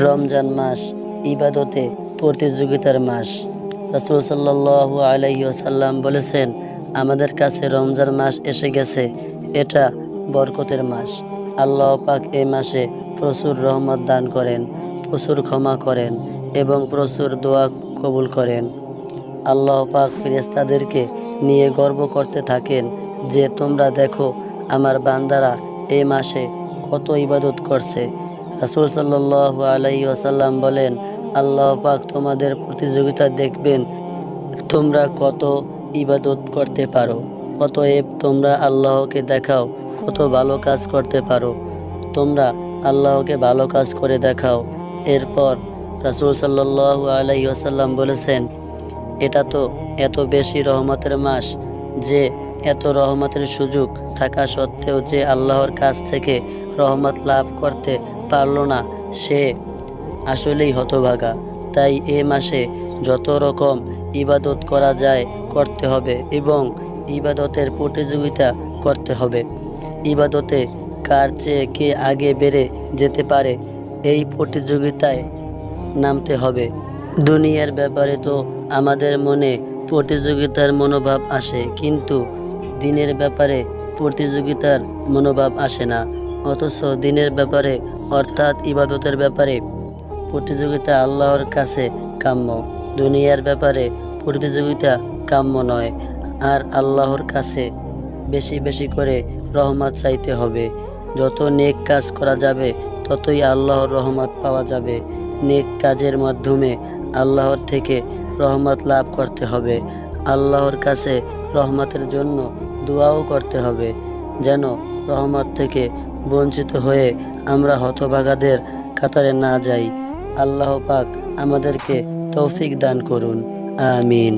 রমজান মাস ইবাদতে প্রতিযোগিতার মাস। রাসূল সাল্লাল্লাহু আলাইহি ওয়াসাল্লাম বলেছেন, আমাদের কাছে রমজান মাস এসে গেছে, এটা বরকতের মাস। আল্লাহ পাক এই মাসে প্রচুর রহমত দান করেন, প্রচুর ক্ষমা করেন এবং প্রচুর দোয়া কবুল করেন। আল্লাহ পাক ফেরেশতাদেরকে নিয়ে গর্ব করতে থাকেন যে, তোমরা দেখো আমার বান্দারা এই মাসে কত ইবাদত করছে। রাসূল সাল্লাল্লাহু আলাইহি ওয়াসাল্লাম বলেন, আল্লাহ পাক তোমাদের প্রতিযোগিতা দেখবেন, তোমরা কত ইবাদত করতে পারো। অতএব তোমরা আল্লাহকে দেখাও কত ভালো কাজ করতে পারো। তোমরা আল্লাহকে ভালো কাজ করে দেখাও। এরপর রাসূল সাল্লাল্লাহু আলাইহি ওয়াসাল্লাম বলেছেন, এটা তো এত বেশি রহমতের মাস যে এত রহমতের সুযোগ থাকা সত্ত্বেও যে আল্লাহর কাছ থেকে রহমত লাভ করতে পারল না, সে আসলেই হতভাগা। তাই এ মাসে যত রকম ইবাদত করা যায় করতে হবে এবং ইবাদতের প্রতিযোগিতা করতে হবে। ইবাদতে কার চেয়ে কে আগে বেড়ে যেতে পারে, এই প্রতিযোগিতায় নামতে হবে। দুনিয়ার ব্যাপারে তো আমাদের মনে প্রতিযোগিতার মনোভাব আসে, কিন্তু দিনের ব্যাপারে প্রতিযোগিতার মনোভাব আসে না। অথচ দিনের ব্যাপারে অর্থাৎ ইবাদতের ব্যাপারে প্রতিযোগিতা আল্লাহর কাছে কাম্য। দুনিয়ার ব্যাপারে প্রতিযোগিতা কাম্য নয়। আর আল্লাহর কাছে বেশি বেশি করে রহমত চাইতে হবে। যত নেক কাজ করা যাবে ততই আল্লাহর রহমত পাওয়া যাবে। নেক কাজের মাধ্যমে আল্লাহর থেকে রহমত লাভ করতে হবে। আল্লাহর কাছে রহমতের জন্য দোয়াও করতে হবে, যেন রহমত থেকে বঞ্চিত হয়ে আমরা হতভাগাদের কাতারে না যাই। আল্লাহ পাক আমাদেরকে তৌফিক দান করুন। আমিন।